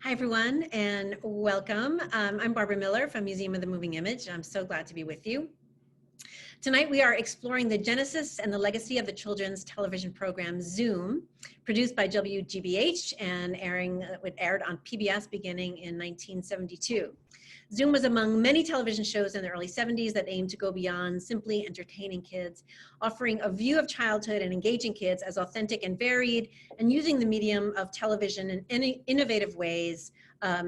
Hi, everyone, and welcome. I'm Barbara Miller from Museum of the Moving Image, and I'm so glad to be with you. Tonight, we are exploring the genesis and the legacy of the children's television program Zoom, produced by WGBH and aired on PBS beginning in 1972. Zoom was among many television shows in the early 70s that aimed to go beyond simply entertaining kids, offering a view of childhood and engaging kids as authentic and varied, and using the medium of television in innovative ways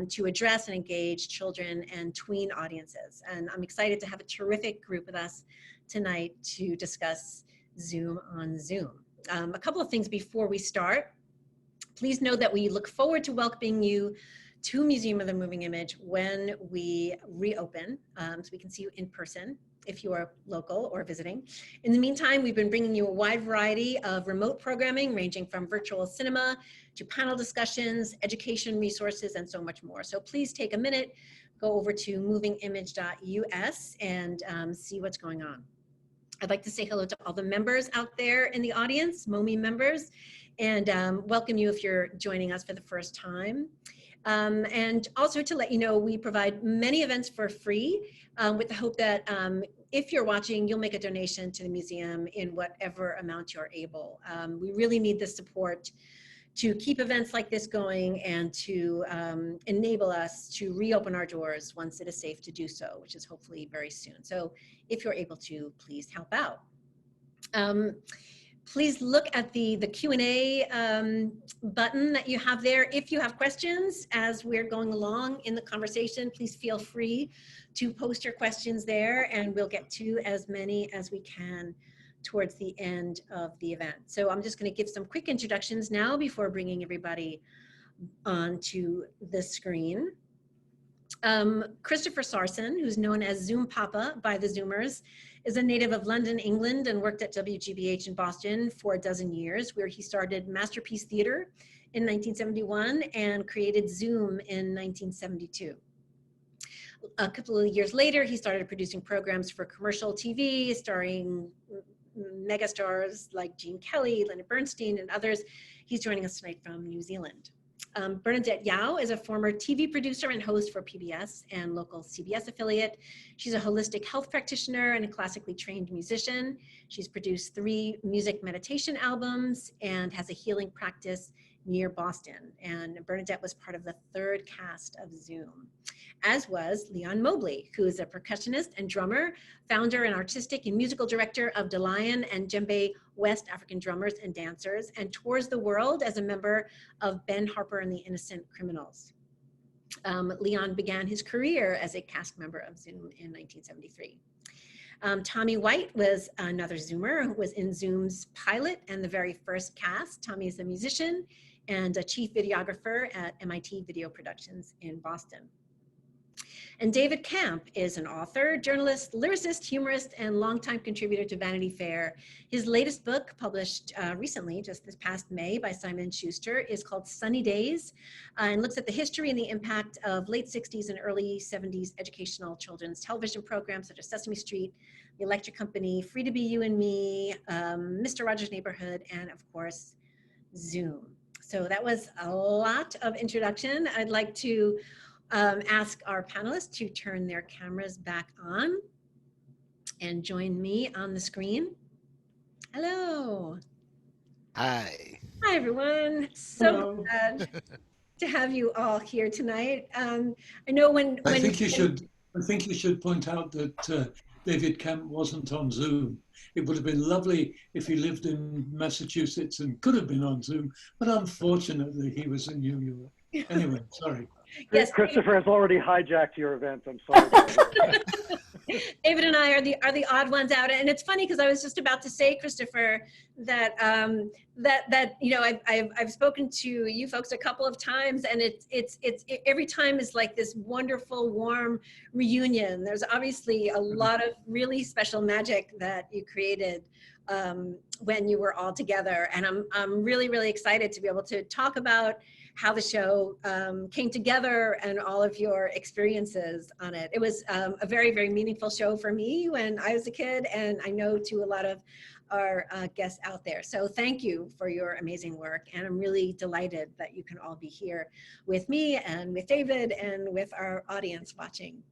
to address and engage children and tween audiences. And I'm excited to have a terrific group with us tonight to discuss Zoom on Zoom. A couple of things before we start. Please know that we look forward to welcoming you to Museum of the Moving Image when we reopen, so we can see you in person if you are local or visiting. In the meantime, we've been bringing you a wide variety of remote programming ranging from virtual cinema to panel discussions, education resources, and so much more. So please take a minute, go over to movingimage.us and see what's going on. I'd like to say hello to all the members out there in the audience, MoMI members, and welcome you if you're joining us for the first time. And also to let you know, we provide many events for free with the hope that if you're watching, you'll make a donation to the museum in whatever amount you're able. We really need the support to keep events like this going and to enable us to reopen our doors once it is safe to do so, which is hopefully very soon. So if you're able to, please help out. Please look at the Q&A button that you have there. If you have questions as we're going along in the conversation, please feel free to post your questions there and we'll get to as many as we can towards the end of the event. So I'm just going to give some quick introductions now before bringing everybody onto the screen. Christopher Sarson, who's known as Zoom Papa by the Zoomers, is a native of London, England, and worked at WGBH in Boston for a dozen years, where he started Masterpiece Theater in 1971 and created Zoom in 1972. A couple of years later, he started producing programs for commercial TV, starring megastars like Gene Kelly, Leonard Bernstein, and others. He's joining us tonight from New Zealand. Bernadette Yao is a former TV producer and host for PBS and local CBS affiliate. She's a holistic health practitioner and a classically trained musician. She's produced 3 music meditation albums and has a healing practice near Boston. And Bernadette was part of the 3rd cast of Zoom, as was Leon Mobley, who is a percussionist and drummer, founder and artistic and musical director of Delion and Djembe West African Drummers and Dancers, and tours the world as a member of Ben Harper and the Innocent Criminals. Leon began his career as a cast member of Zoom in 1973. Tommy White was another Zoomer who was in Zoom's pilot and the very first cast. Tommy is a musician and a chief videographer at MIT Video Productions in Boston. And David Kamp is an author, journalist, lyricist, humorist, and longtime contributor to Vanity Fair. His latest book, published recently, just this past May by Simon & Schuster, is called Sunny Days, and looks at the history and the impact of late 60s and early 70s educational children's television programs such as Sesame Street, The Electric Company, Free to Be You and Me, Mr. Rogers' Neighborhood, and of course, Zoom. So that was a lot of introduction. I'd like to ask our panelists to turn their cameras back on and join me on the screen. Hello. Hi. Hi, everyone. So glad to have you all here tonight. I know I think you should point out that David Kamp wasn't on Zoom. It would have been lovely if he lived in Massachusetts and could have been on Zoom, but unfortunately he was in New York. Anyway, sorry. Yes, Christopher has already hijacked your event. I'm sorry. David and I are the odd ones out, and it's funny because I was just about to say, Christopher, that that you know I've spoken to you folks a couple of times, and it's every time is like this wonderful warm reunion. There's obviously a lot of really special magic that you created when you were all together, and I'm really excited to be able to talk about how the show came together and all of your experiences on it. It was a very meaningful show for me when I was a kid, and I know to a lot of our guests out there. So thank you for your amazing work. And I'm really delighted that you can all be here with me and with David and with our audience watching.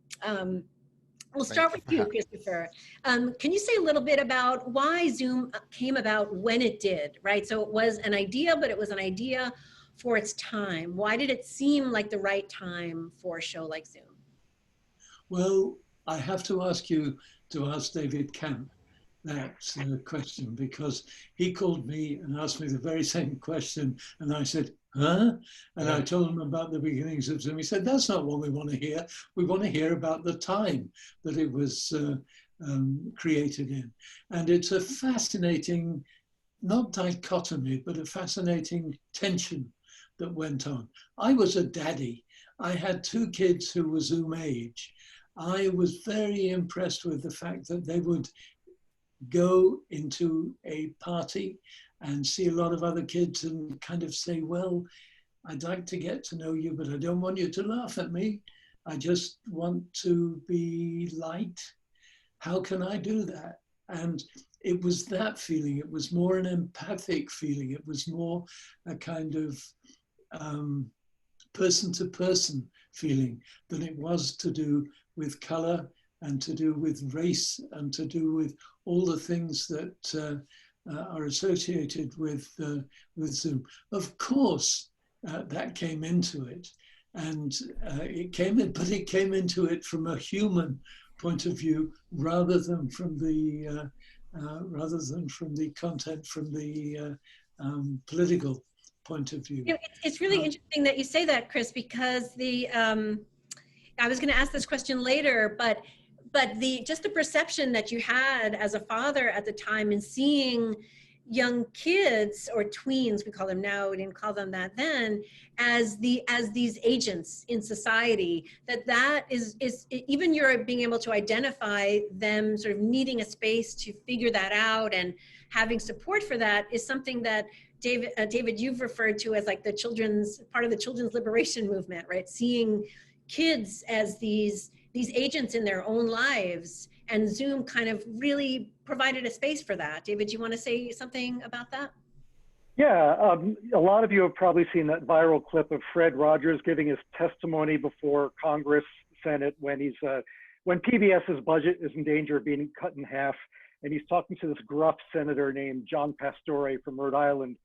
We'll start with you, Christopher. Can you say a little bit about why Zoom came about when it did, right? So it was an idea, but it was an idea for its time. Why did it seem like the right time for a show like Zoom? Well, I have to ask you to ask David Kamp that question, because he called me and asked me the very same question, and I said, huh? And I told him about the beginnings of Zoom. He said, that's not what we want to hear. We want to hear about the time that it was created in. And it's a fascinating, not dichotomy, but a fascinating tension that went on. I was a daddy. I had 2 kids who were Zoom age. I was very impressed with the fact that they would go into a party and see a lot of other kids and kind of say, well, I'd like to get to know you, but I don't want you to laugh at me. I just want to be light. How can I do that? And it was that feeling. It was more an empathic feeling. It was more a kind of person-to-person feeling than it was to do with color and to do with race and to do with all the things that are associated with Zoom. Of course, that came into it, and it came into it from a human point of view rather than from the content, from the political point of view. You know, it's really interesting that you say that, Chris, because I was going to ask this question later, but just the perception that you had as a father at the time and seeing young kids, or tweens, we call them now, we didn't call them that then, as these agents in society, that is even you're being able to identify them sort of needing a space to figure that out and having support for that is something that David, you've referred to as like part of the children's liberation movement, right? Seeing kids as these agents in their own lives, and Zoom kind of really provided a space for that. David, do you want to say something about that? Yeah, a lot of you have probably seen that viral clip of Fred Rogers giving his testimony before Congress, Senate, when PBS's budget is in danger of being cut in half, and he's talking to this gruff senator named John Pastore from Rhode Island,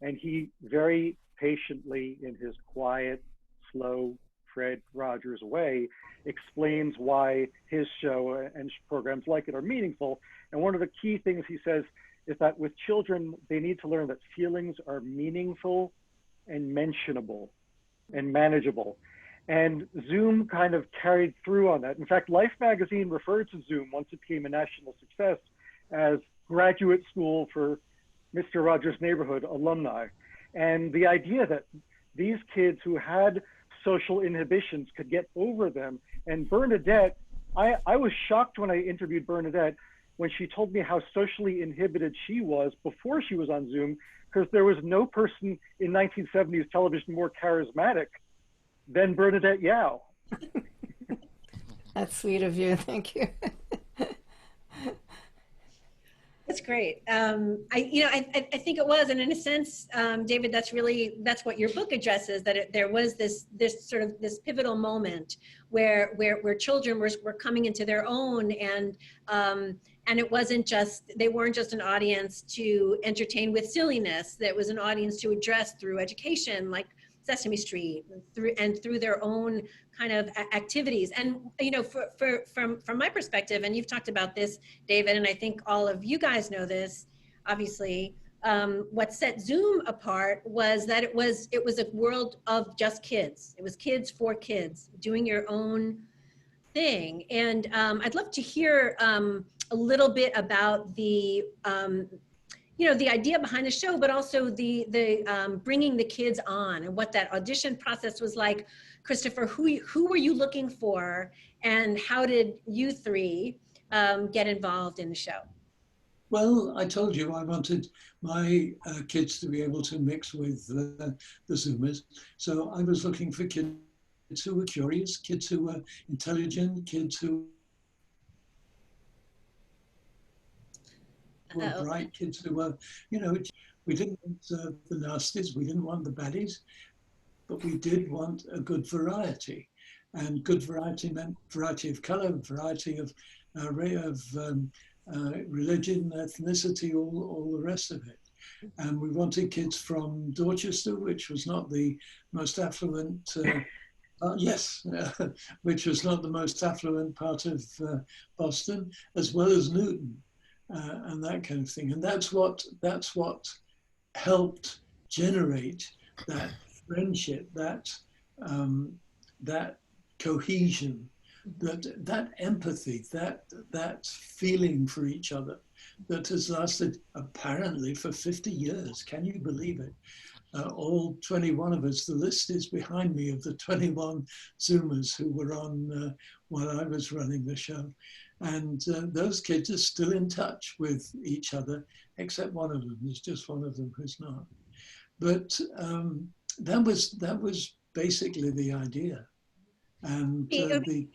and he very patiently, in his quiet, slow, Fred Rogers way, explains why his show and programs like it are meaningful. And one of the key things he says is that with children, they need to learn that feelings are meaningful and mentionable and manageable. And Zoom kind of carried through on that. In fact, Life magazine referred to Zoom, once it became a national success, as graduate school for Mr. Rogers' Neighborhood alumni. And the idea that these kids who had social inhibitions could get over them. And Bernadette, I was shocked when I interviewed Bernadette when she told me how socially inhibited she was before she was on Zoom, because there was no person in 1970s television more charismatic than Bernadette Yao. That's sweet of you. Thank you. That's great. I think it was, and in a sense, David, that's what your book addresses. That there was this pivotal moment where children were coming into their own, and it wasn't they weren't just an audience to entertain with silliness. That was an audience to address through education, like Sesame Street, through their own kind of activities. And from my perspective, and you've talked about this, David, and I think all of you guys know this, obviously, what set Zoom apart was that it was a world of just kids. It was kids for kids doing your own thing. And I'd love to hear a little bit about the idea behind the show, but also the bringing the kids on and what that audition process was like. Christopher, who were you looking for, and how did you three get involved in the show? Well, I told you I wanted my kids to be able to mix with the Zoomers. So I was looking for kids who were curious, kids who were intelligent, kids who... who were bright, kids who were, we didn't want the nasties, we didn't want the baddies, but we did want a good variety. And good variety meant variety of color, variety of religion, ethnicity, all the rest of it. And we wanted kids from Dorchester, which was not the most affluent, which was not the most affluent part of Boston, as well as Newton, and that kind of thing. And that's what helped generate that friendship, that cohesion, that empathy, that feeling for each other that has lasted apparently for 50 years. Can you believe it? All 21 of us, the list is behind me of the 21 Zoomers who were on while I was running the show. And those kids are still in touch with each other, except one of them. There's just one of them who's not. But that was basically the idea. And it'd be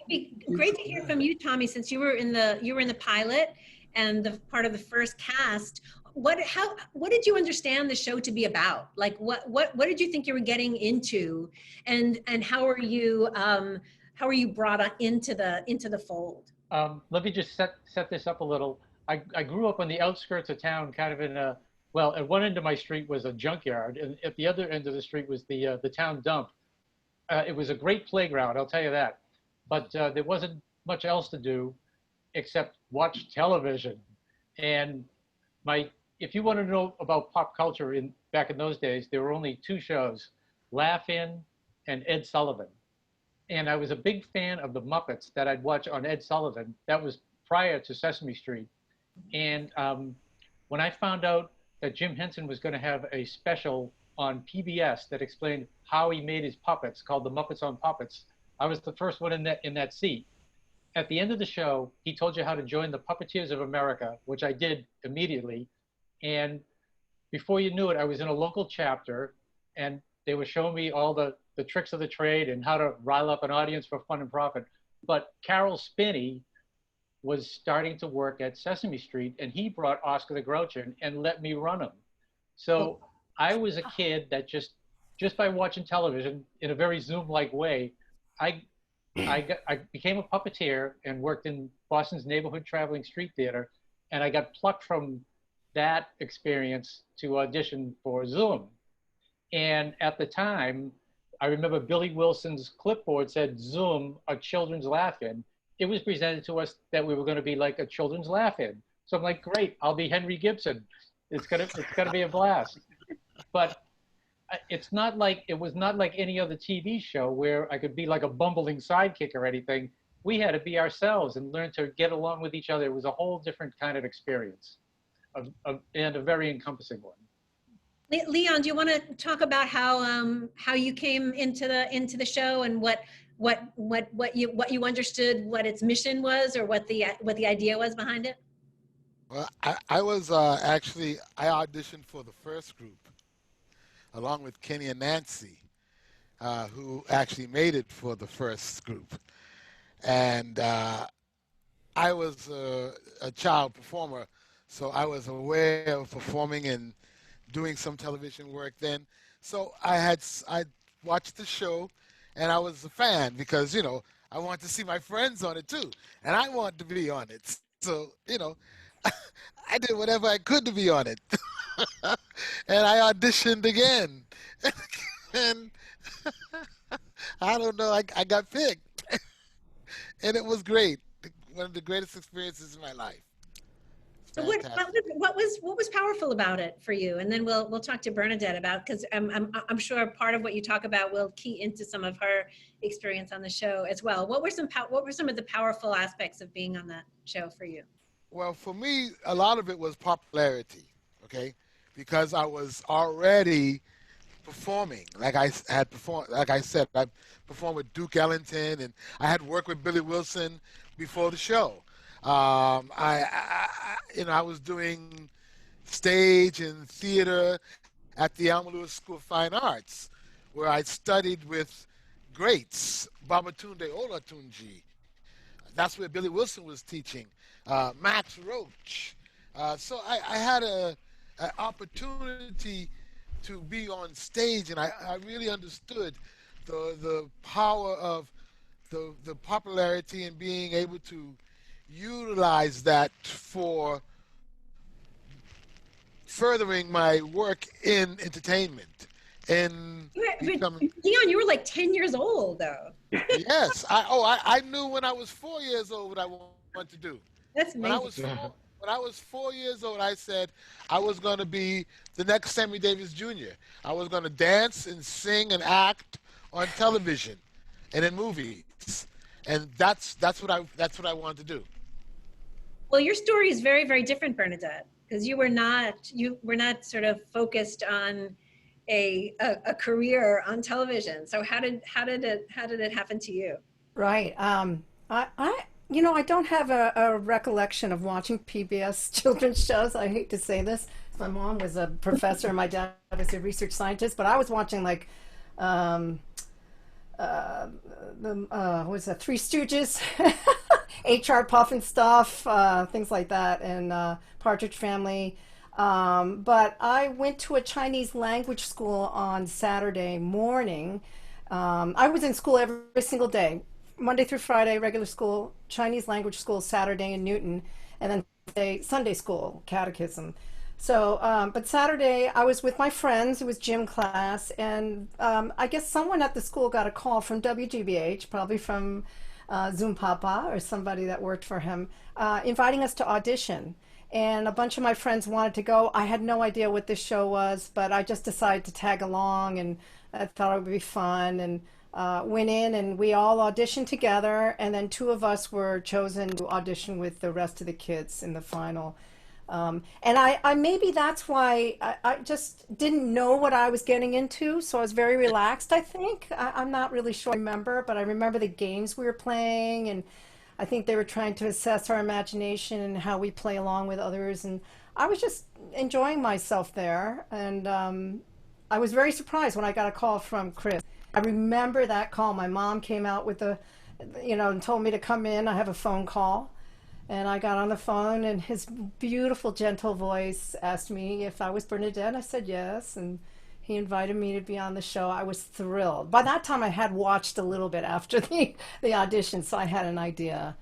great to hear from you, Tommy, since you were in the pilot and the part of the first cast. What did you understand the show to be about? Like what did you think you were getting into, and how are you brought into the fold? Let me just set this up a little. I grew up on the outskirts of town, kind of in a, well, at one end of my street was a junkyard, and at the other end of the street was the town dump. It was a great playground, I'll tell you that. But there wasn't much else to do except watch television. And if you want to know about pop culture back in those days, there were only two shows, Laugh-In and Ed Sullivan. And I was a big fan of the Muppets that I'd watch on Ed Sullivan. That was prior to Sesame Street. And when I found out that Jim Henson was going to have a special on PBS that explained how he made his puppets, called The Muppets on Puppets, I was the first one in that seat. At the end of the show, he told you how to join the Puppeteers of America, which I did immediately. And before you knew it, I was in a local chapter, and they were showing me all the tricks of the trade and how to rile up an audience for fun and profit. But Carol Spinney was starting to work at Sesame Street, and he brought Oscar the Grouch in and let me run him. So I was a kid that just by watching television in a very Zoom-like way, I became a puppeteer and worked in Boston's Neighborhood Traveling Street Theater, and I got plucked from that experience to audition for Zoom. And at the time, I remember Billy Wilson's clipboard said Zoom, a children's laugh-in. It was presented to us that we were going to be like a children's laugh-in. So I'm like, great, I'll be Henry Gibson. It's gonna be a blast. But it was not like any other TV show where I could be like a bumbling sidekick or anything. We had to be ourselves and learn to get along with each other. It was a whole different kind of experience, and a very encompassing one. Leon, do you want to talk about how you came into the show and what you understood, what its mission was, or what the idea was behind it? Well, I was I auditioned for the first group, along with Kenny and Nancy, who actually made it for the first group. And I was a child performer, so I was aware of performing and doing some television work then. So I watched the show, and I was a fan because, I wanted to see my friends on it too, and I wanted to be on it. So, I did whatever I could to be on it. And I auditioned again. And I don't know, I got picked. And it was great. One of the greatest experiences in my life. So what was powerful about it for you? And then we'll talk to Bernadette about, because I'm sure part of what you talk about will key into some of her experience on the show as well. What were some of the powerful aspects of being on that show for you? Well, for me, a lot of it was popularity, okay? Because I was already performing. Like I said, I performed with Duke Ellington, and I had worked with Billy Wilson before the show. I was doing stage and theater at the Alma Lewis School of Fine Arts, where I studied with greats, Babatunde Olatunji. That's where Billy Wilson was teaching. Max Roach, So I had an opportunity to be on stage, and I really understood the power of the popularity and being able to utilize that for furthering my work in entertainment and becoming. Leon, you were like 10 years old, though. Yes, I knew when I was 4 years old what I wanted to do. That's When I amazing. was when I was 4 years old, I said I was going to be the next Sammy Davis Jr. I was going to dance and sing and act on television and in movies, and that's what I wanted to do. Well, your story is very, very different, Bernadette, because you were not sort of focused on a career on television. So how did it happen to you? Right. I don't have a recollection of watching PBS children's shows. I hate to say this. My mom was a professor and my dad was a research scientist, but I was watching like what was that, Three Stooges, HR Puff and stuff, things like that, and Partridge Family. But I went to a Chinese language school on Saturday morning. I was in school every single day, Monday through Friday, regular school, Chinese language school Saturday in Newton, and then Sunday school, catechism. So, but Saturday I was with my friends. It was gym class, and I guess someone at the school got a call from WGBH, probably from Zoom Papa or somebody that worked for him, inviting us to audition. And a bunch of my friends wanted to go. I had no idea what this show was, but I just decided to tag along, and I thought it would be fun, and went in, and we all auditioned together, and then two of us were chosen to audition with the rest of the kids in the final. And I maybe that's why I just didn't know what I was getting into, so I was very relaxed, I think. I'm not really sure I remember, but I remember the games we were playing, and I think they were trying to assess our imagination and how we play along with others, and I was just enjoying myself there, and I was very surprised when I got a call from Chris. I remember that call. My mom came out with and told me to come in. I have a phone call. And I got on the phone, and his beautiful, gentle voice asked me if I was Bernadette. I said yes, and he invited me to be on the show. I was thrilled. By that time, I had watched a little bit after the audition, so I had an idea.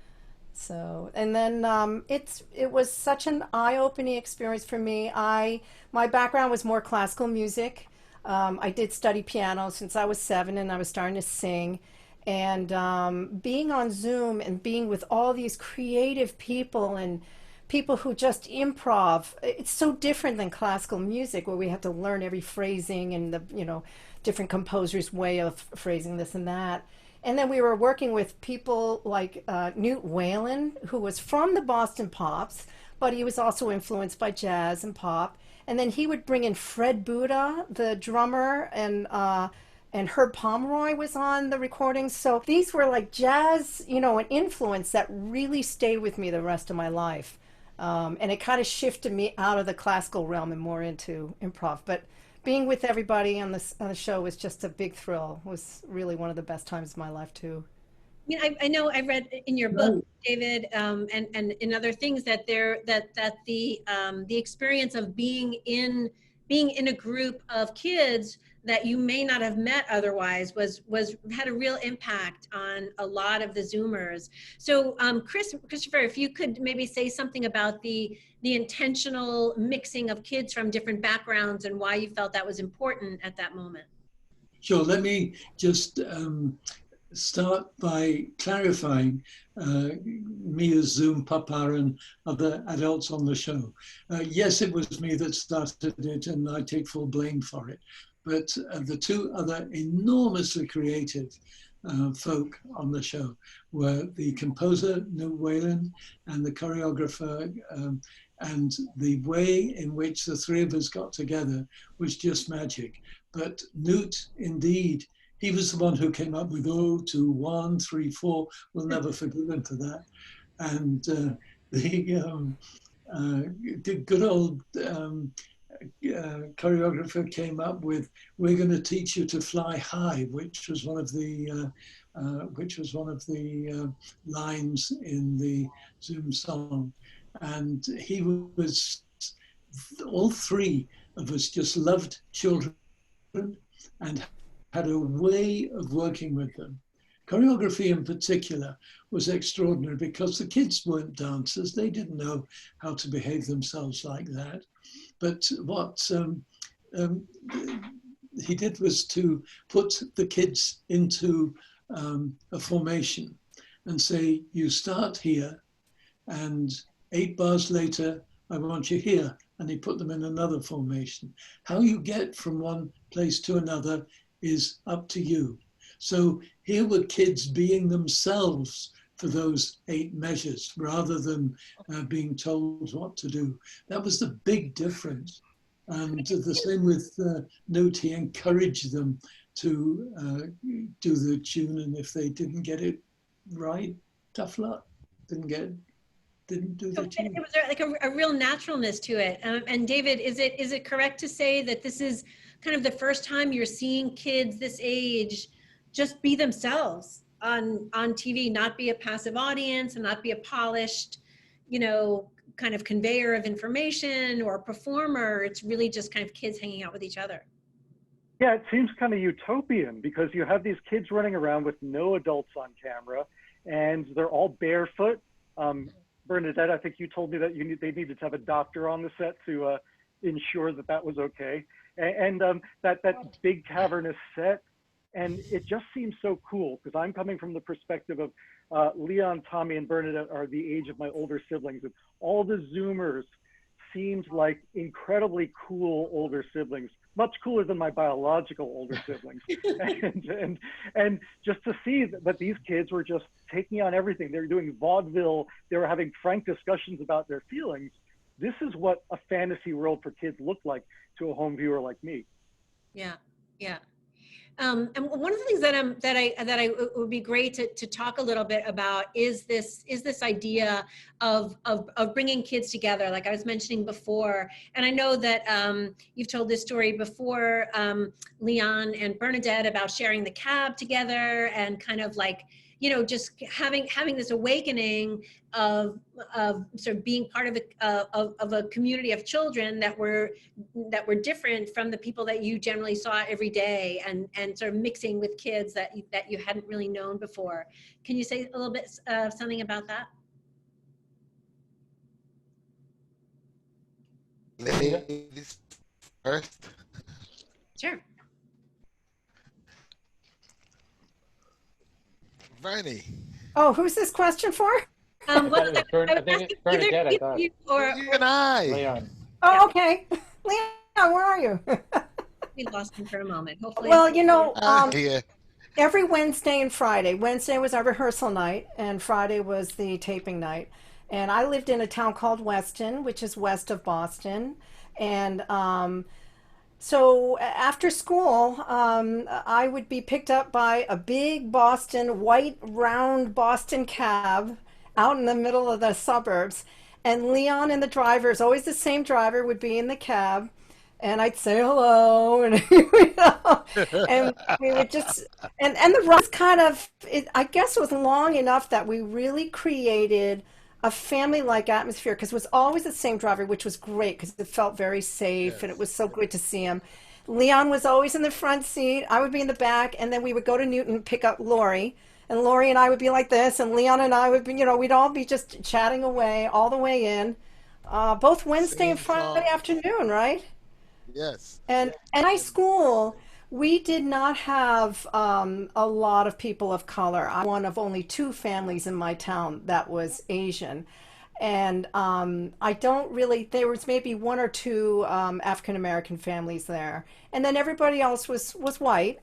So, and then it was such an eye-opening experience for me. My background was more classical music. I did study piano since I was 7, and I was starting to sing. And being on Zoom and being with all these creative people and people who just improv, it's so different than classical music where we have to learn every phrasing and the different composers' way of phrasing this and that. And then we were working with people like Newt Whalen, who was from the Boston Pops, but he was also influenced by jazz and pop. And then he would bring in Fred Buda, the drummer, and Herb Pomeroy was on the recordings. So these were like jazz, an influence that really stayed with me the rest of my life. And it kind of shifted me out of the classical realm and more into improv. But being with everybody on the show was just a big thrill. It was really one of the best times of my life too. I know I read in your book, David, and in other things that the experience of being in a group of kids that you may not have met otherwise had a real impact on a lot of the Zoomers. So Christopher, if you could maybe say something about the intentional mixing of kids from different backgrounds and why you felt that was important at that moment. Sure, let me just start by clarifying me as Zoom Papa and other adults on the show. Yes, it was me that started it, and I take full blame for it. But the two other enormously creative folk on the show were the composer, Newt Whalen, and the choreographer. And the way in which the three of us got together was just magic. But Newt, indeed, he was the one who came up with 0, 2, 1, 3, 4. We'll never forgive him for that. And the good old choreographer came up with "We're going to teach you to fly high," which was one of the lines in the Zoom song. And he was, all three of us just loved children and had a way of working with them. Choreography in particular was extraordinary because the kids weren't dancers. They didn't know how to behave themselves like that. But what he did was to put the kids into a formation and say, you start here and 8 bars later, I want you here. And he put them in another formation. How you get from one place to another is up to you. So here were kids being themselves for those 8 measures rather than being told what to do. That was the big difference. And the same with Note, he encouraged them to do the tune, and if they didn't get it right, tough luck. Didn't do the tune. It was like a real naturalness to it. And David, is it correct to say that this is kind of the first time you're seeing kids this age just be themselves on TV, not be a passive audience and not be a polished, kind of conveyor of information or performer? It's really just kind of kids hanging out with each other. Yeah, it seems kind of utopian because you have these kids running around with no adults on camera, and they're all barefoot. Bernadette, I think you told me that they needed to have a doctor on the set to ensure that was okay. And that big cavernous set, and it just seems so cool because I'm coming from the perspective of Leon, Tommy, and Bernadette are the age of my older siblings, and all the Zoomers seemed like incredibly cool older siblings, much cooler than my biological older siblings. and just to see that these kids were just taking on everything. They were doing vaudeville. They were having frank discussions about their feelings. This is what a fantasy world for kids looked like to a home viewer like me. Yeah, yeah. And one of the things that I would be great to talk a little bit about is this idea of bringing kids together, like I was mentioning before. And I know that you've told this story before, Leon and Bernadette, about sharing the cab together and kind of like, just having this awakening of sort of being part of a community of children that were different from the people that you generally saw every day, and sort of mixing with kids that you hadn't really known before. Can you say a little bit something about that? Ladies first. Sure. Bernie. Oh, who's this question for? I think it's Bernadette, I thought. You and I. Leon. Oh, okay. Leon, where are you? We lost him for a moment. Hopefully. Well, Here. every Wednesday and Friday. Wednesday was our rehearsal night, and Friday was the taping night. And I lived in a town called Weston, which is west of Boston. And so after school, I would be picked up by a big white, round Boston cab out in the middle of the suburbs. And Leon and the driver, is always the same driver, would be in the cab. And I'd say hello, and and we would just, and the ride was kind of, I guess it was long enough that we really created a family-like atmosphere, because it was always the same driver, which was great because it felt very safe. Yes. And it was so good to see him. Leon was always in the front seat. I would be in the back, and then we would go to Newton, pick up Lori, and Lori and I would be like this, and Leon and I would be, we'd all be just chatting away all the way in, both Wednesday and Friday afternoon, right? Yes. And in high school, we did not have a lot of people of color. I'm one of only 2 families in my town that was Asian. And I don't really, there was maybe 1 or 2 African-American families there. And then everybody else was white.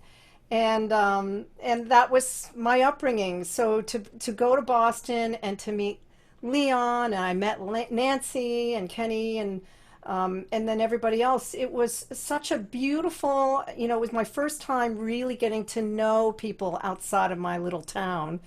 And that was my upbringing. So to go to Boston and to meet Leon, and I met Nancy and Kenny and then everybody else, it was such a beautiful, it was my first time really getting to know people outside of my little town.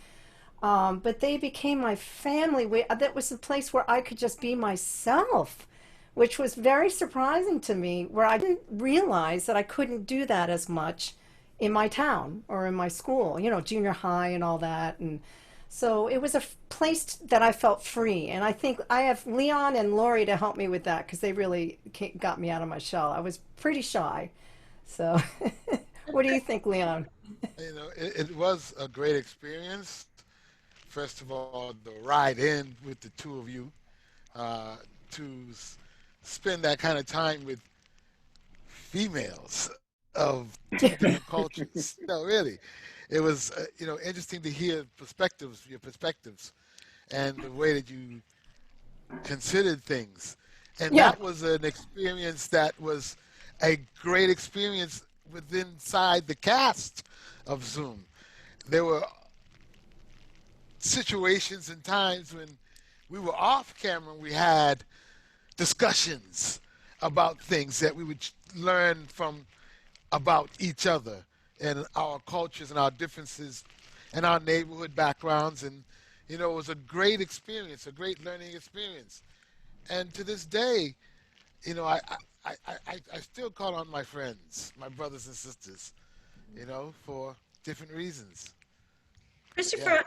But they became my family. That was a place where I could just be myself, which was very surprising to me, where I didn't realize that I couldn't do that as much in my town or in my school, junior high and all that. And So it was a place that I felt free. And I think I have Leon and Lori to help me with that because they really got me out of my shell. I was pretty shy. So what do you think, Leon? You know, it was a great experience. First of all, the ride in with the two of you, to spend that kind of time with females of two different cultures. No, really, it was you know, interesting to hear your perspectives, and the way that you considered things. And Yeah. that was an experience that was a great experience within inside the cast of Zoom. There were situations and times when we were off camera and we had discussions about things that we would learn from about each other and our cultures and our differences and our neighborhood backgrounds. And you know, it was a great experience, a great learning experience. And to this day, you know, I still call on my friends, my brothers and sisters, you know, for different reasons. Christopher,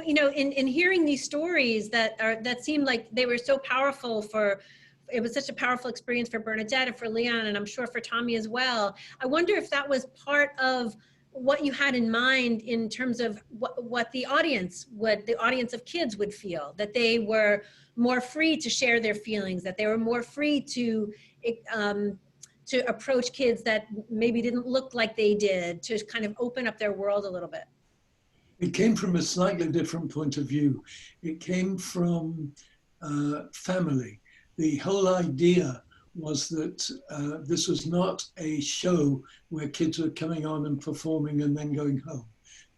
you know, in hearing these stories that seemed like they were so powerful it was such a powerful experience for Bernadette and for Leon, and I'm sure for Tommy as well. I wonder if that was part of what you had in mind in terms of what the audience of kids would feel, that they were more free to share their feelings, that they were more free to approach kids that maybe didn't look like they did, to kind of open up their world a little bit. It came from a slightly different point of view. It came from family. The whole idea was that this was not a show where kids were coming on and performing and then going home.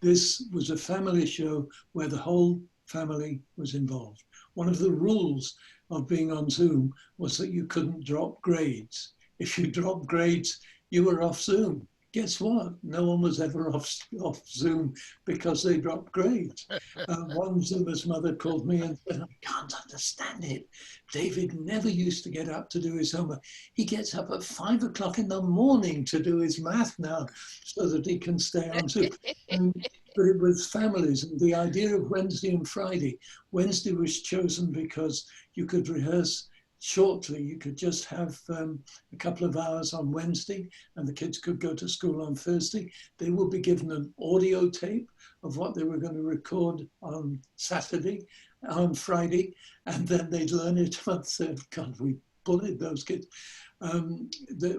This was a family show where the whole family was involved. One of the rules of being on Zoom was that you couldn't drop grades. If you dropped grades, you were off Zoom. Guess what? No one was ever off Zoom because they dropped grades. One Zoomer's mother called me and said, I can't understand it. David never used to get up to do his homework. He gets up at 5 o'clock in the morning to do his math now so that he can stay on Zoom. But it was families, and the idea of Wednesday and Friday. Wednesday was chosen because you could rehearse shortly. You could just have a couple of hours on Wednesday and the kids could go to school on Thursday. They would be given an audio tape of what they were going to record on Saturday, on Friday, and then they'd learn it on Thursday. God, we bullied those kids. They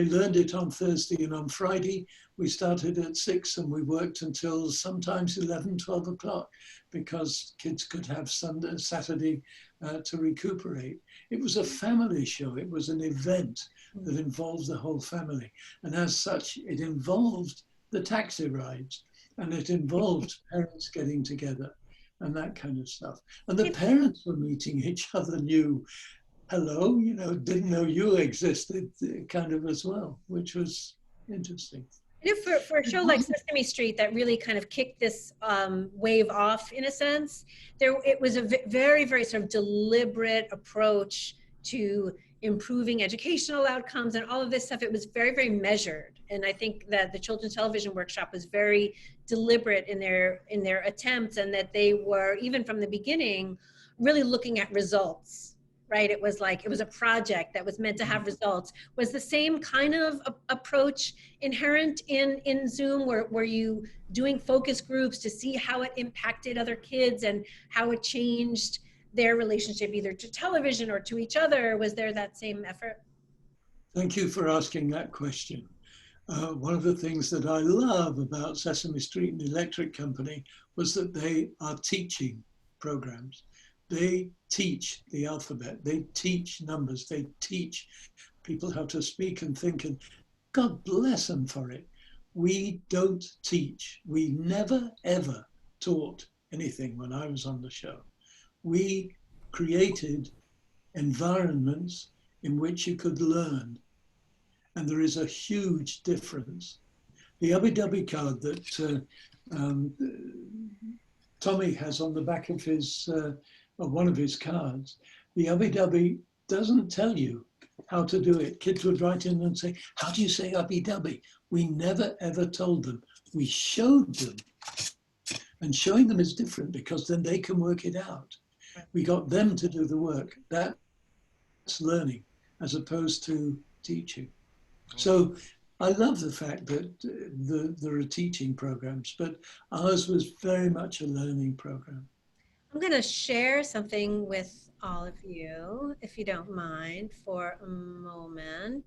learned it on Thursday, and on Friday we started at 6 and we worked until sometimes 11, 12 o'clock because kids could have Saturday to recuperate. It was a family show. It was an event that involved the whole family. And as such, it involved the taxi rides and it involved parents getting together and that kind of stuff. And the parents were meeting each other new. Hello, you know, didn't know you existed kind of as well, which was interesting. You know, for a show like Sesame Street that really kind of kicked this wave off in a sense, it was a very, very sort of deliberate approach to improving educational outcomes and all of this stuff. It was very, very measured. And I think that the Children's Television Workshop was very deliberate in their attempts, and that they were, even from the beginning, really looking at results. Right? It was a project that was meant to have results. Was the same kind of approach inherent in Zoom? Were you doing focus groups to see how it impacted other kids and how it changed their relationship either to television or to each other? Was there that same effort? Thank you for asking that question. One of the things that I love about Sesame Street and the Electric Company was that they are teaching programs. They teach the alphabet, they teach numbers, they teach people how to speak and think, and God bless them for it. We don't teach. We never, ever taught anything when I was on the show. We created environments in which you could learn, and there is a huge difference. The ubby card that Tommy has on the back of his one of his cards, the ubby doesn't tell you how to do it. Kids would write in and say, how do you say ubby? We never ever told them. We showed them and showing them is different because then they can work it out. We got them to do the work. That's learning as opposed to teaching. So I love the fact that there are teaching programs, but ours was very much a learning program. I'm going to share something with all of you, if you don't mind, for a moment.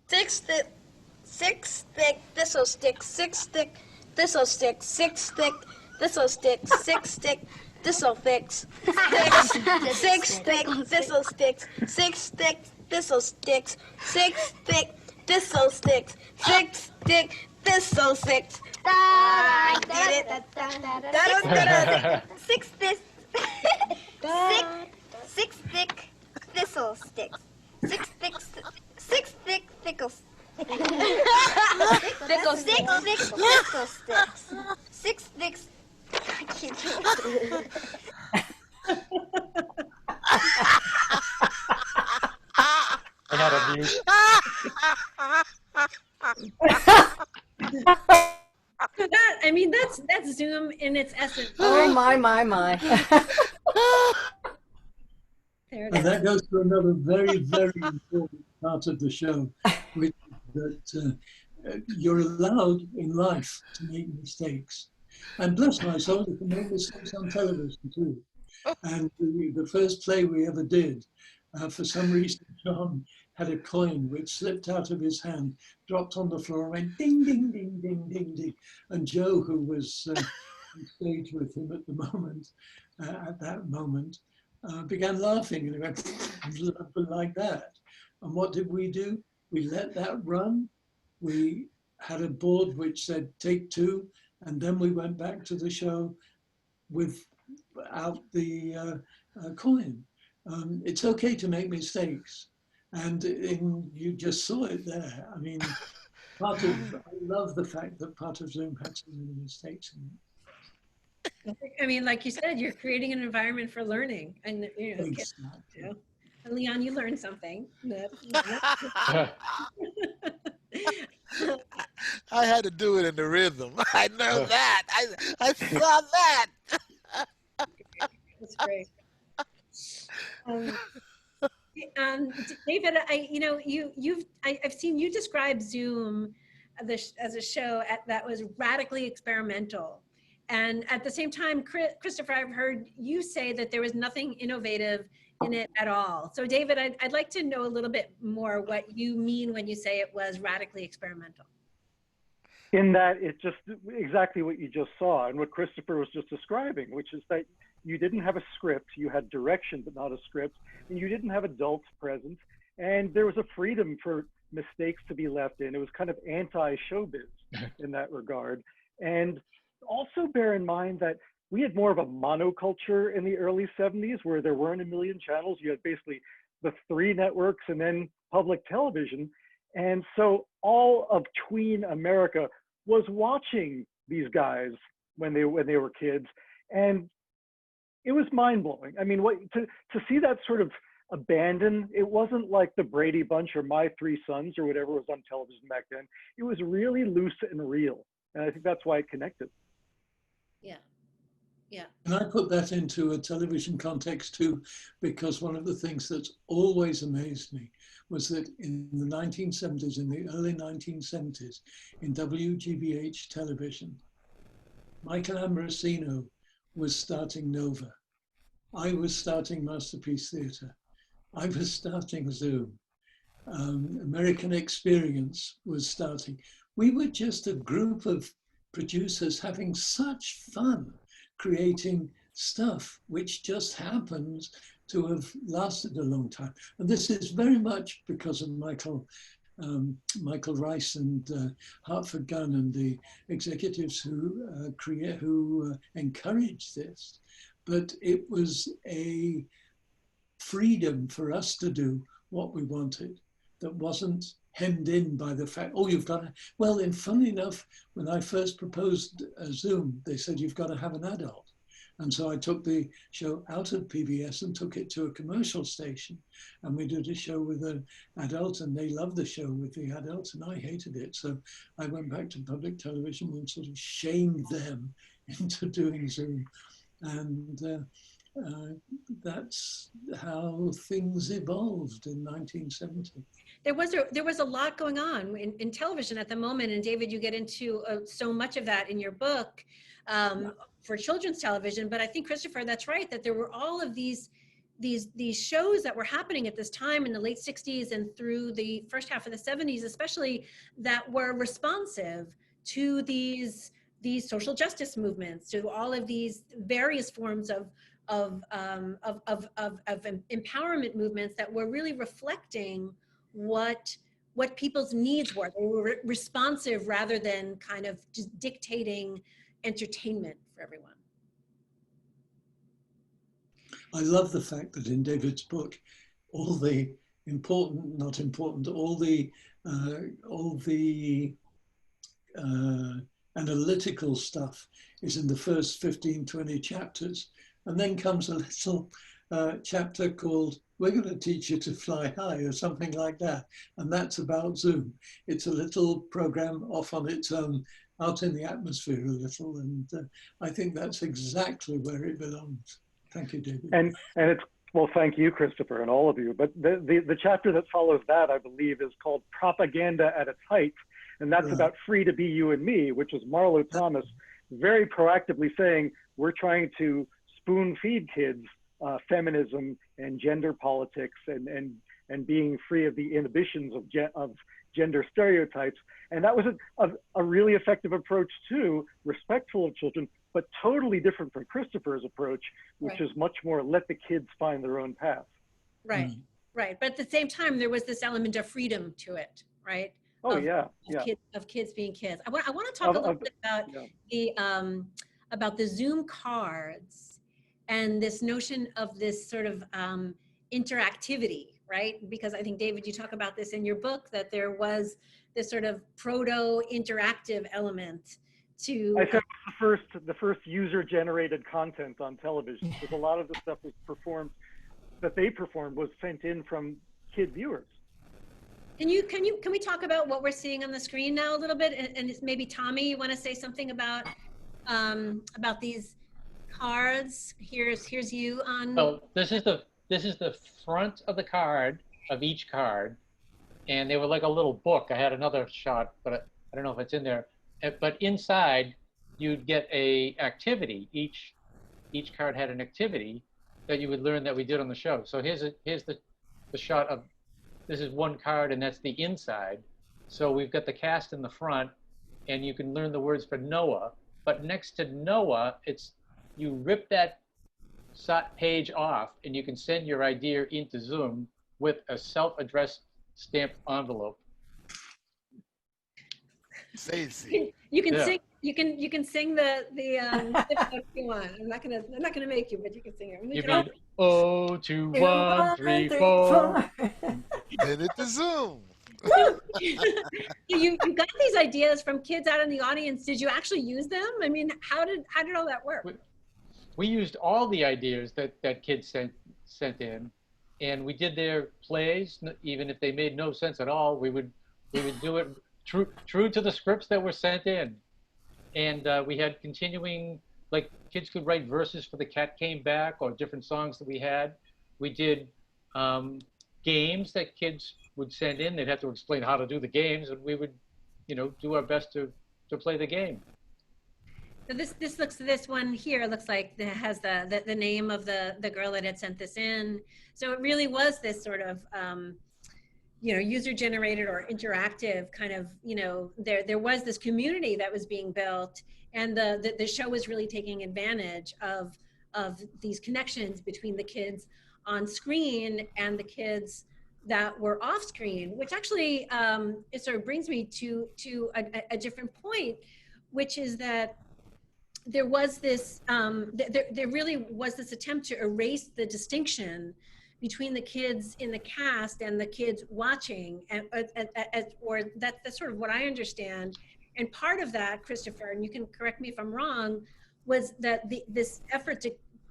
Six stick, this'll stick, six stick, this'll stick, six stick, this'll stick, six stick, this'll fix, six stick, this'll sticks, six stick, this'll sticks, six stick, this'll sticks, six stick, this'll sticks. I did it. Six stick thistle sticks. Six stick thickles. Thickle Six thick thistle sticks. Six sticks. I can't do it. I had a mute. So that, I mean, that's Zoom in its essence. Oh my. There it And is. that goes to another very, very important part of the show, which is that you're allowed in life to make mistakes. And bless my soul, you can make mistakes on television too. And the first play we ever did, for some reason, John had a coin which slipped out of his hand, dropped on the floor, and went ding, ding, ding, ding, ding, ding. And Joe, who was on stage with him at the moment, at that moment, began laughing, and he went like that. And what did? We let that run. We had a board which said take two, and then we went back to the show without the coin. It's okay to make mistakes, and you just saw it there. I mean, I love the fact that part of Zoom had so many mistakes in it. I mean, like you said, you're creating an environment for learning, and Exactly. kids too. And Leon, you learned something. I had to do it in the rhythm. I know that. I saw that. That's great. David, I've seen you describe Zoom as a show that was radically experimental. And at the same time, Christopher, I've heard you say that there was nothing innovative in it at all. So David, I'd like to know a little bit more what you mean when you say it was radically experimental. In that it's just exactly what you just saw and what Christopher was just describing, which is that you didn't have a script, you had direction but not a script, and you didn't have adults present, and there was a freedom for mistakes to be left in. It was kind of anti-showbiz in that regard. And also bear in mind that we had more of a monoculture in the early 70s where there weren't a million channels. You had basically the 3 networks and then public television. And so all of tween America was watching these guys when they were kids. And it was mind-blowing. I mean, to see that sort of abandon, it wasn't like the Brady Bunch or My Three Sons or whatever was on television back then. It was really loose and real. And I think that's why it connected. Yeah. Yeah. And I put that into a television context too, because one of the things that's always amazed me was that in the 1970s, in the early 1970s, in WGBH television, Michael Ambrosino was starting Nova. I was starting Masterpiece Theatre. I was starting Zoom. American Experience was starting. We were just a group of producers having such fun creating stuff which just happens to have lasted a long time. And this is very much because of Michael Rice and Hartford Gunn and the executives who encouraged this. But it was a freedom for us to do what we wanted that wasn't hemmed in by the fact, oh, you've got to, well, and funny enough, when I first proposed Zoom, they said, you've got to have an adult. And so I took the show out of PBS and took it to a commercial station. And we did a show with an adult, and they loved the show with the adults, and I hated it. So I went back to public television and sort of shamed them into doing Zoom. And that's how things evolved in 1970. There was a lot going on in television at the moment, and David, you get into so much of that in your book for children's television. But I think, Christopher, that's right, that there were all of these shows that were happening at this time in the late 60s and through the first half of the 70s, especially, that were responsive to these social justice movements, to all of these various forms of empowerment movements that were really reflecting what people's needs were. They were responsive rather than kind of just dictating entertainment for everyone. I love the fact that in David's book, all the important, not important, all the analytical stuff is in the first 15, 20 chapters. And then comes a little chapter called, "We're going to teach you to fly high," or something like that. And that's about Zoom. It's a little program off on its own, out in the atmosphere a little. And I think that's exactly where it belongs. Thank you, David. And it's, well, thank you, Christopher, and all of you. But the chapter that follows that, I believe, is called Propaganda at its Height. And that's about Free to Be You and Me, which is Marlo Thomas very proactively saying, we're trying to spoon feed kids feminism and gender politics and being free of the inhibitions of gender stereotypes. And that was a really effective approach too, respectful of children, but totally different from Christopher's approach, which is much more let the kids find their own path. Right, right. But at the same time, there was this element of freedom to it, right? Oh, Of kids being kids. I want to talk a little bit about the Zoom cards and this notion of this sort of interactivity, right? Because I think, David, you talk about this in your book, that there was this sort of proto-interactive element to... I said the first user-generated content on television, because a lot of the stuff that they performed was sent in from kid viewers. Can we talk about what we're seeing on the screen now a little bit? And maybe Tommy, you want to say something about these cards? Here's you on. So this is the front of the card, of each card, and they were like a little book. I had another shot, but I don't know if it's in there. But inside, you'd get a activity. Each card had an activity that you would learn that we did on the show. So here's the shot of. This is one card, and that's the inside. So we've got the cast in the front, and you can learn the words for Noah. But next to Noah, you rip that page off, and you can send your idea into Zoom with a self-addressed stamped envelope. You can sing. You can sing the if you want. I'm not gonna make you, but you can sing it. You can 0, 2, 1, 3, 4. And it's the Zoom. You got these ideas from kids out in the audience. Did you actually use them? I mean, how did all that work? We used all the ideas that kids sent in, and we did their plays. Even if they made no sense at all, we would do it true to the scripts that were sent in. And we had continuing, like, kids could write verses for The Cat Came Back or different songs that we had. We did games that kids would send in. They'd have to explain how to do the games, and we would, do our best to play the game. So this one here looks like it has the name of the girl that had sent this in. So it really was this sort of user-generated or interactive kind of, there was this community that was being built, and the show was really taking advantage of these connections between the kids on screen and the kids that were off screen, which actually it sort of brings me to a different point, which is that there was this, there really was this attempt to erase the distinction between the kids in the cast and the kids watching, or that's sort of what I understand. And part of that, Christopher, and you can correct me if I'm wrong, was that this effort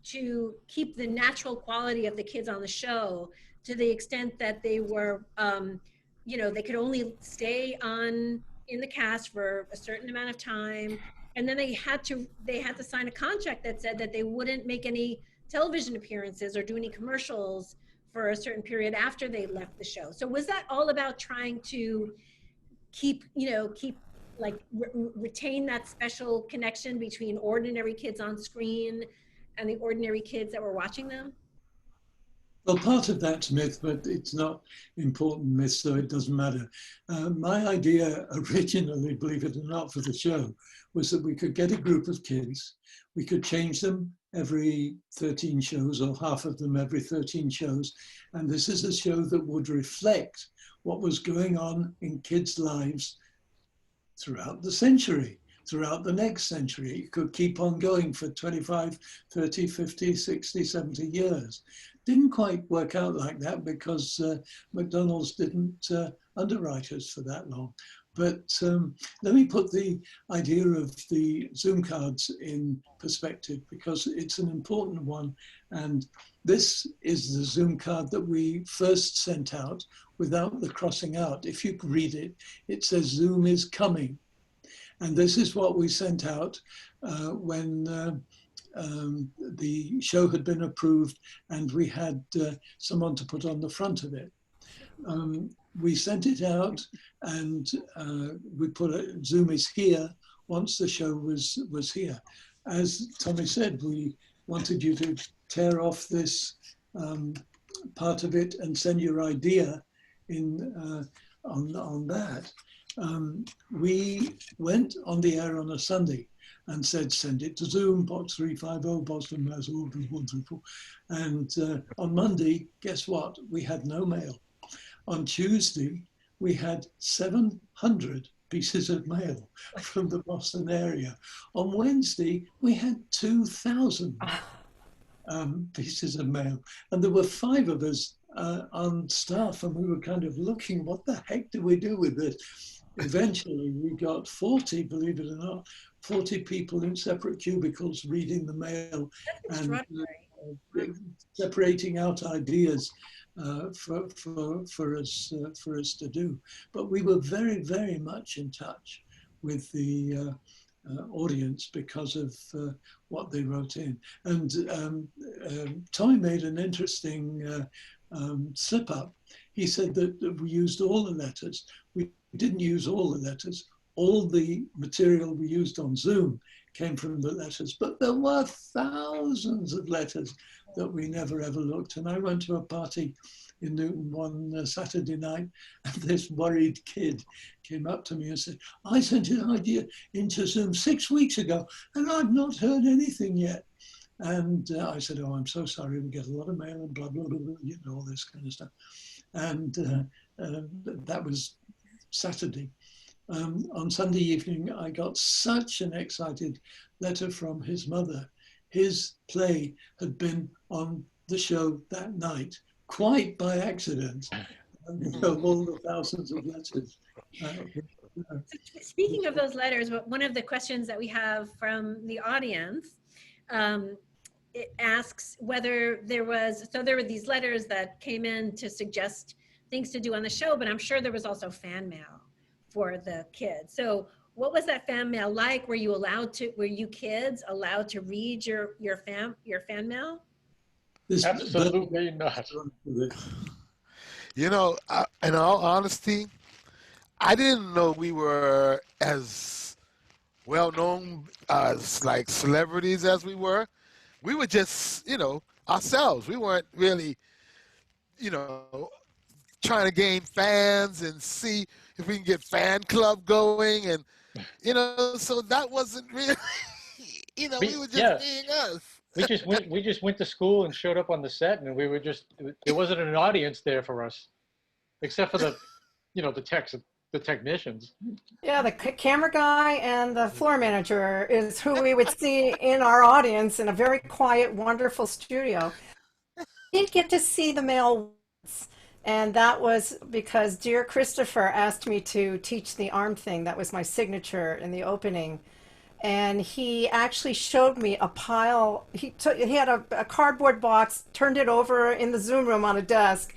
to keep the natural quality of the kids on the show, to the extent that they were, you know, they could only stay on in the cast for a certain amount of time, and then they had to sign a contract that said that they wouldn't make any television appearances or do any commercials for a certain period after they left the show. So was that all about trying to keep like retain that special connection between ordinary kids on screen and the ordinary kids that were watching them? Well, part of that's myth, but it's not important myth, so it doesn't matter. My idea originally, believe it or not, for the show was that we could get a group of kids, we could change them every 13 shows or half of them every 13 shows. And this is a show that would reflect what was going on in kids' lives throughout the century, throughout the next century. It could keep on going for 25, 30, 50, 60, 70 years. Didn't quite work out like that because McDonald's didn't underwrite us for that long. But let me put the idea of the Zoom cards in perspective, because it's an important one. And this is the Zoom card that we first sent out without the crossing out. If you read it, it says Zoom is coming. And this is what we sent out when the show had been approved and we had someone to put on the front of it. We sent it out and we put Zoom is here once the show was here. As Tommy said, we wanted you to tear off this part of it and send your idea in on that. We went on the air on a Sunday and said, send it to Zoom, box 350, Boston, Mass. Order 134. And on Monday, guess what? We had no mail. On Tuesday, we had 700 pieces of mail from the Boston area. On Wednesday, we had 2,000 pieces of mail. And there were 5 of us on staff, and we were kind of looking, what the heck do we do with this? Eventually, we got 40, believe it or not, 40 people in separate cubicles reading the mail and separating out ideas for us to do. But we were very, very much in touch with the audience because of what they wrote in. And Tommy made an interesting slip up. He said that we used all the letters. We didn't use all the letters. All the material we used on Zoom came from the letters, but there were thousands of letters that we never ever looked. And I went to a party in Newton one Saturday night, and this worried kid came up to me and said, I sent an idea into Zoom 6 weeks ago, and I've not heard anything yet. And I said, oh, I'm so sorry, we get a lot of mail and blah, blah, blah, blah, you know, all this kind of stuff. And that was Saturday. On Sunday evening, I got such an excited letter from his mother. His play had been on the show that night, quite by accident, of all the thousands of letters. Speaking of those letters, one of the questions that we have from the audience, it asks whether there were these letters that came in to suggest things to do on the show, but I'm sure there was also fan mail for the kids. So what was that fan mail like? Were you kids allowed to read your fan mail? Absolutely not. You know, in all honesty, I didn't know we were as well known as like celebrities as we were. We were just, you know, ourselves. We weren't really, you know, trying to gain fans and see if we can get fan club going, and you know, so that wasn't really, you know, we were just being us. We just went to school and showed up on the set, and we were just, there wasn't an audience there for us, except for the, you know, the technicians. Yeah, the camera guy and the floor manager is who we would see in our audience in a very quiet, wonderful studio. We didn't get to see the mail once. And that was because dear Christopher asked me to teach the arm thing. That was my signature in the opening. and he actually showed me a pile. He had a cardboard box, turned it over in the Zoom room on a desk,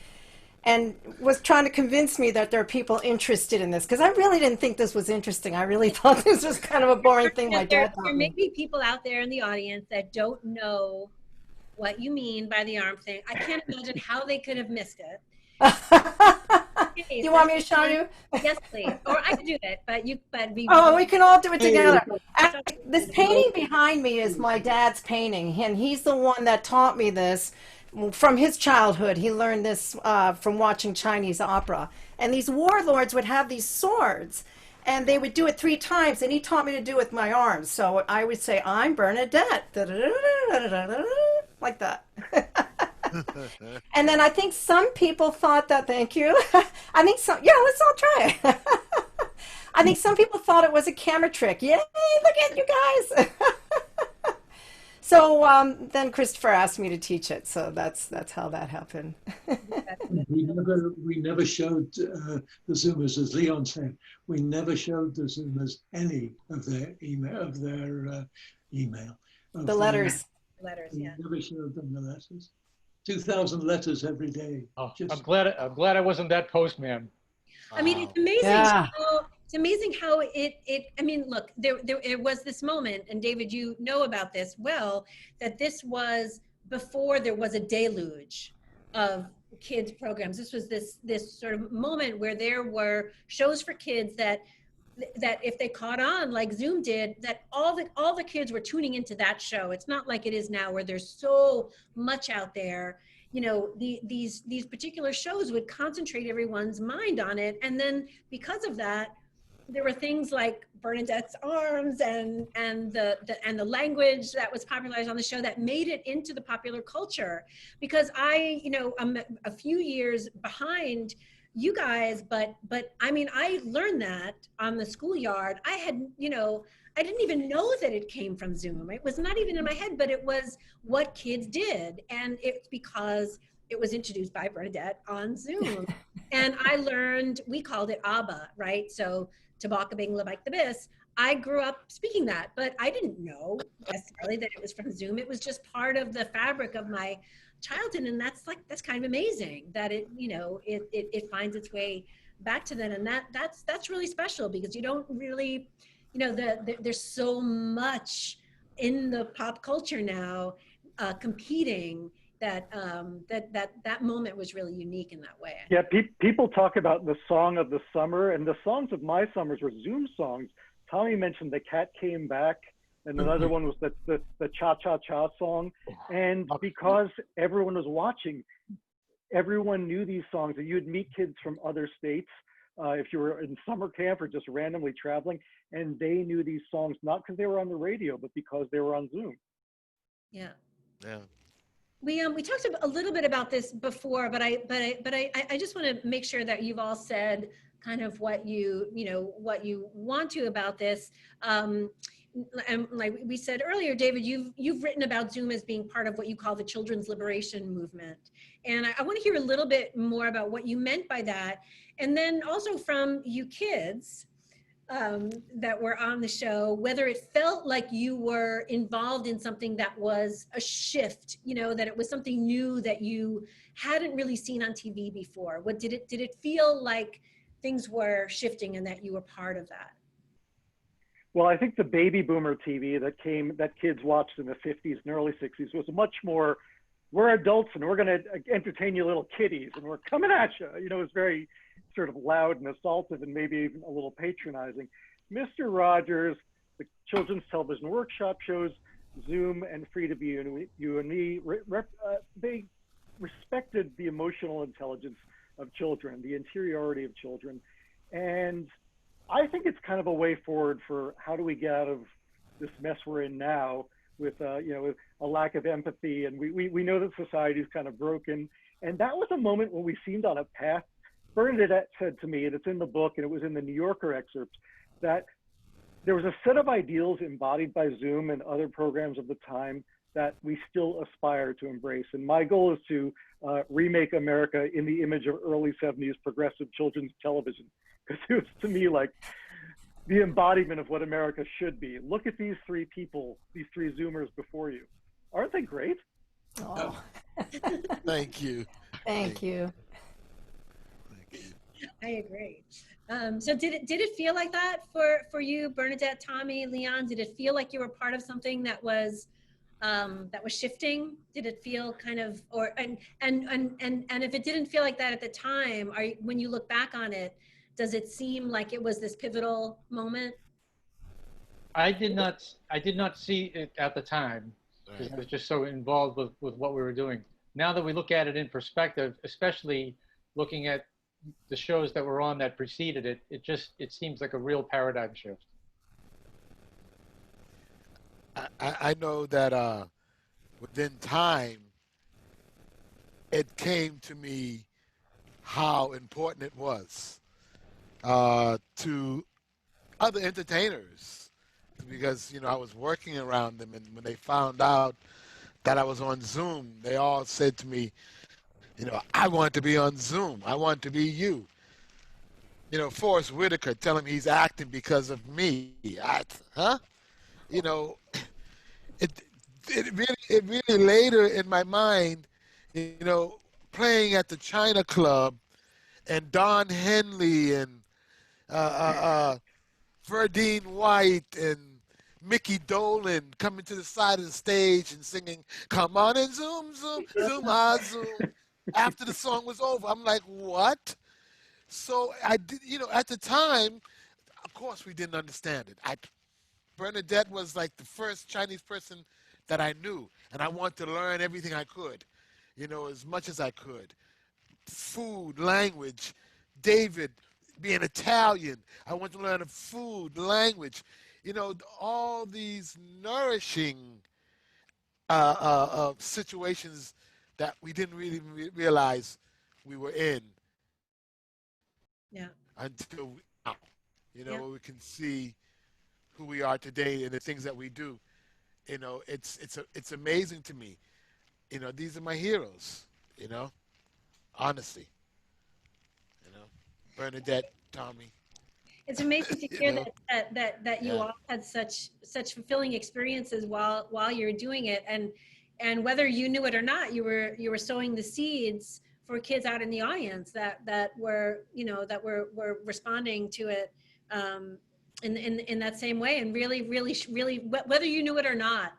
and was trying to convince me that there are people interested in this, because I really didn't think this was interesting. I really thought this was kind of a boring thing my dad taught There may me. be people out there in the audience that don't know what you mean by the arm thing. I can't imagine how they could have missed it. Okay, You so want me to show you? Yes, please. Or I could do it, but Oh, we can all do it together. Actually, this painting behind me is my dad's painting, and he's the one that taught me this from his childhood. He learned this from watching Chinese opera. And these warlords would have these swords, and they would do it 3 times, and he taught me to do it with my arms. So I would say, "I'm Bernadette," like that. And then I think some people thought that, thank you. I think some, yeah, let's all try it. I think some people thought it was a camera trick. Yay, look at you guys. So then Christopher asked me to teach it. So that's how that happened. We never showed the Zoomers, as Leon said, we never showed the Zoomers any of their email, The letters. We never showed them the letters. 2,000 letters every day. Oh, I'm glad I wasn't that postman. I mean, it's amazing. Yeah. It's amazing how I mean, look, there was this moment, and David, you know about this well, that this was before there was a deluge of kids programs. This was this sort of moment where there were shows for kids that if they caught on like Zoom did, that all the kids were tuning into that show. It's not like it is now where there's so much out there. You know, these particular shows would concentrate everyone's mind on it, and then because of that, there were things like Bernadette's arms and the language that was popularized on the show that made it into the popular culture. Because I'm a few years behind you guys, but I mean, I learned that on the schoolyard. I didn't even know that it came from Zoom. It was not even in my head, but it was what kids did. And it's because it was introduced by Bernadette on Zoom. And I learned, we called it ABBA, right? So, Tabaka Bing Labike the Bis. I grew up speaking that, but I didn't know necessarily that it was from Zoom. It was just part of the fabric of my childhood, and that's kind of amazing that it finds its way back to that, and that's really special, because you don't really, there's so much in the pop culture now competing that moment was really unique in that way. Yeah, people talk about the song of the summer, and the songs of my summers were Zoom songs. Tommy mentioned The Cat Came Back, and another one was the Cha-Cha-Cha song. And because everyone was watching, everyone knew these songs, and you'd meet kids from other states if you were in summer camp or just randomly traveling, and they knew these songs, not because they were on the radio, but because they were on Zoom. Yeah. Yeah. We talked a little bit about this before, but I just want to make sure that you've all said kind of what you want to about this. And like we said earlier, David, you've written about Zoom as being part of what you call the children's liberation movement. And I want to hear a little bit more about what you meant by that. And then also from you kids that were on the show, whether it felt like you were involved in something that was a shift, that it was something new that you hadn't really seen on TV before. What did it feel like things were shifting and that you were part of that? Well, I think the baby boomer TV that kids watched in the 50s and early 60s was much more, we're adults and we're going to entertain you little kiddies and we're coming at you. It was very sort of loud and assaultive and maybe even a little patronizing. Mr. Rogers, the children's television workshop shows, Zoom and Free to Be You and Me, they respected the emotional intelligence of children, the interiority of children. And I think it's kind of a way forward for how do we get out of this mess we're in now with with a lack of empathy, and we know that society is kind of broken. And that was a moment when we seemed on a path. Bernadette said to me, and it's in the book, and it was in the New Yorker excerpt, that there was a set of ideals embodied by Zoom and other programs of the time that we still aspire to embrace. And my goal is to remake America in the image of early 70s progressive children's television. Because it was, to me, like, the embodiment of what America should be. Look at these three people, these three Zoomers before you. Aren't they great? Oh, Thank you. thank you. Thank you. I agree. So did it feel like that for you, Bernadette, Tommy, Leon? Did it feel like you were part of something that was shifting? Did it feel kind of, or and if it didn't feel like that at the time, when you look back on it, does it seem like it was this pivotal moment? I did not see it at the time because I was just so involved with what we were doing. Now that we look at it in perspective, especially looking at the shows that were on that preceded it, it seems like a real paradigm shift. I know that within time, it came to me how important it was to other entertainers, because I was working around them, and when they found out that I was on Zoom, they all said to me, I want to be on Zoom. I want to be you. Forrest Whitaker, tell him he's acting because of me. It really later in my mind, playing at the China Club, and Don Henley and Verdine White and Mickey Dolan coming to the side of the stage and singing, "Come on and zoom, zoom, zoom, zoom." After the song was over, I'm like, what? So I did, at the time, of course we didn't understand it. Bernadette was like the first Chinese person that I knew, and I wanted to learn everything I could, as much as I could. Food, language, David being Italian, I wanted to learn the food, language, all these nourishing situations that we didn't really realize we were in. Yeah. Until now, we can see who we are today and the things that we do. It's amazing to me. These are my heroes. Honestly. Bernadette, Tommy. It's amazing to hear that you all had such fulfilling experiences while you were doing it, and whether you knew it or not, you were sowing the seeds for kids out in the audience that were responding to it in that same way, and really whether you knew it or not,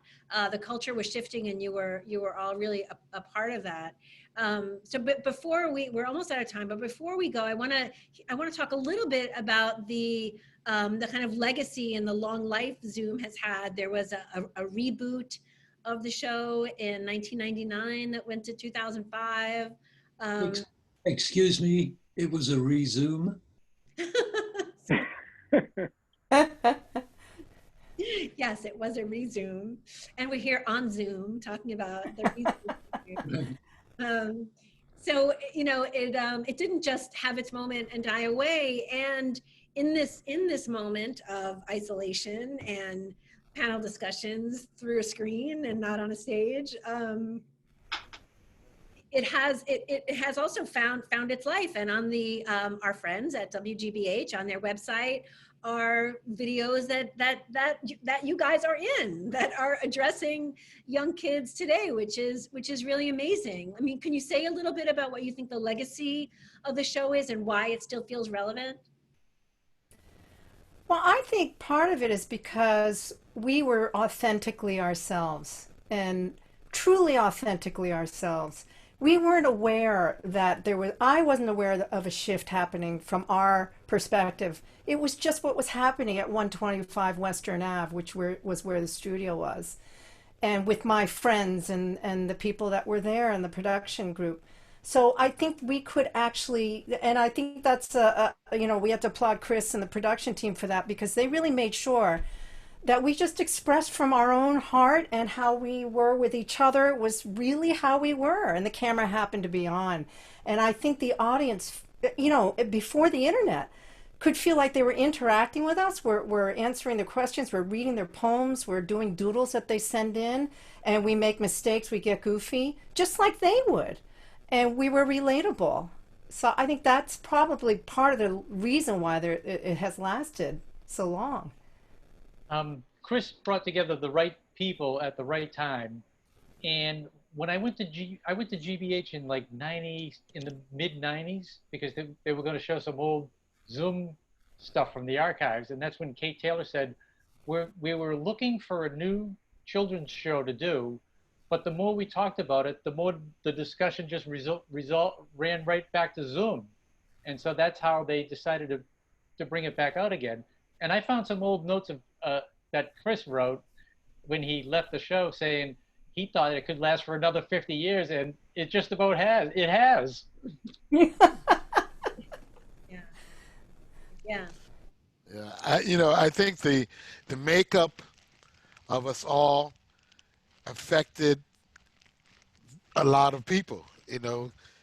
the culture was shifting, and you were all really a part of that. But before we're almost out of time, but before we go, I want to talk a little bit about the kind of legacy and the long life Zoom has had. There was a reboot of the show in 1999 that went to 2005. Excuse me, it was a resume. Yes, it was a resume, and we're here on Zoom talking about the resume. So it didn't just have its moment and die away. And in this moment of isolation and panel discussions through a screen and not on a stage, it has also found its life. And on our friends at WGBH, on their website, are videos that you guys are in, that are addressing young kids today, which is really amazing. I mean, can you say a little bit about what you think the legacy of the show is and why it still feels relevant? Well, I think part of it is because we were authentically ourselves, and truly authentically ourselves. We weren't aware that I wasn't aware of a shift happening from our perspective. It was just what was happening at 125 Western Ave, which was where the studio was. And with my friends and the people that were there in the production group. So I think we could actually, and I think that's, we have to applaud Chris and the production team for that, because they really made sure that we just expressed from our own heart, and how we were with each other was really how we were, and the camera happened to be on. And I think the audience, before the internet, could feel like they were interacting with us. We're answering their questions, we're reading their poems, we're doing doodles that they send in, and we make mistakes, we get goofy, just like they would. And we were relatable. So I think that's probably part of the reason why it has lasted so long. Chris brought together the right people at the right time, and when I went to GBH in like in the mid '90s, because they were going to show some old Zoom stuff from the archives, and that's when Kate Taylor said, we were looking for a new children's show to do, but the more we talked about it, the more the discussion just ran right back to Zoom, and so that's how they decided to bring it back out again. And I found some old notes of that Chris wrote when he left the show, saying he thought it could last for another 50 years, and it just about has. It has. Yeah. Yeah. Yeah, I think the makeup of us all affected a lot of people.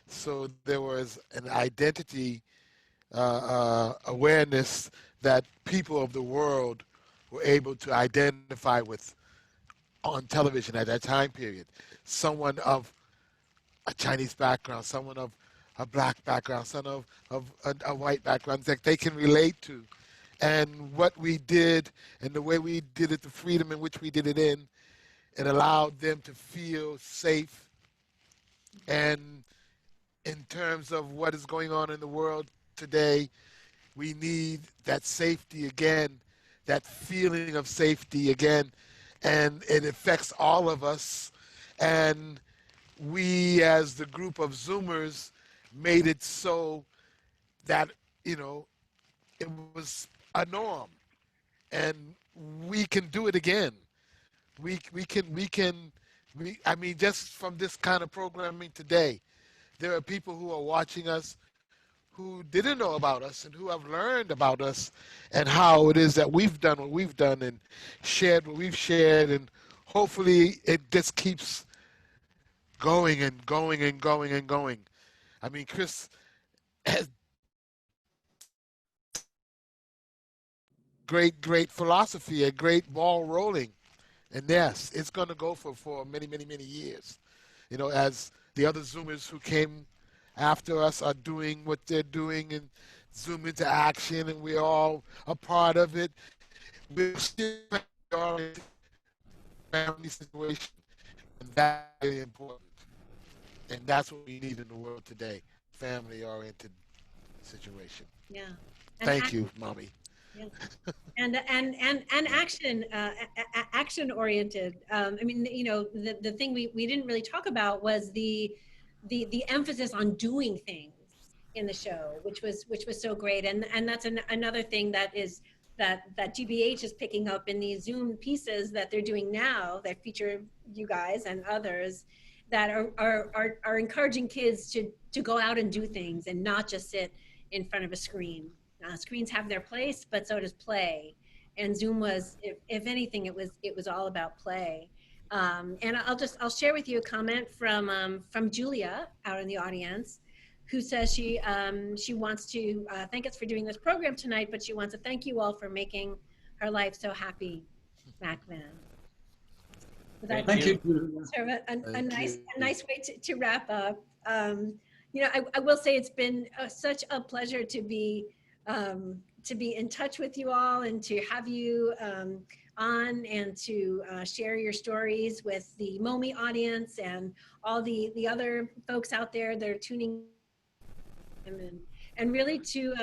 So there was an identity awareness that people of the world were able to identify with on television at that time period. Someone of a Chinese background, someone of a black background, someone of a white background that they can relate to. And what we did and the way we did it, the freedom in which we did it it allowed them to feel safe. And in terms of what is going on in the world today, we need that safety again, that feeling of safety again. And it affects all of us. And we, as the group of Zoomers, made it so that, it was a norm. And we can do it again. I mean, just from this kind of programming today, there are people who are watching us who didn't know about us and who have learned about us and how it is that we've done what we've done and shared what we've shared, and hopefully it just keeps going and going and going and going. I mean, Chris has great philosophy, a great ball rolling. And yes, it's going to go for many, many, many years. As the other Zoomers who came after us are doing what they're doing and Zoom into action, and we're all a part of it. We're still in a family situation, and that's really important. And that's what we need in the world today, family-oriented situation. Yeah. Thank you, Mommy. Yeah. And action oriented. I mean, the thing we didn't really talk about was the emphasis on doing things in the show, which was so great. And that's another thing that GBH is picking up in these Zoom pieces that they're doing now that feature you guys and others that are encouraging kids to go out and do things and not just sit in front of a screen. Screens have their place, but so does play. And Zoom was, if anything, it was all about play. And I'll share with you a comment from Julia out in the audience, who says she wants to thank us for doing this program tonight, but she wants to thank you all for making her life so happy back then. Thank you. Sort of a nice way to wrap up. I will say it's been such a pleasure to be in touch with you all and to have you on and to share your stories with the MoMI audience and all the other folks out there that are tuning in, and really to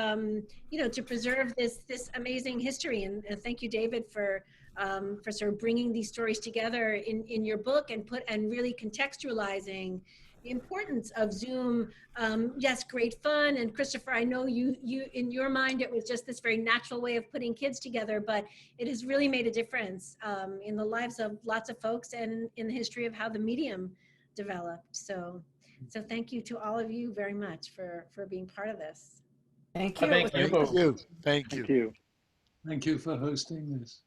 to preserve this amazing history. And thank you, David, for sort of bringing these stories together in your book and really contextualizing the importance of Zoom. Yes, great fun. And Christopher, I know you in your mind, it was just this very natural way of putting kids together, but it has really made a difference in the lives of lots of folks and in the history of how the medium developed. So thank you to all of you very much for being part of this. Thank you. Thank you. Thank you. Thank you. Thank you for hosting this.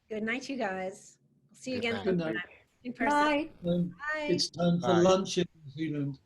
Good night, you guys. We'll see you again Good night. in person. Bye. Bye. It's time for Bye. lunch in New Zealand.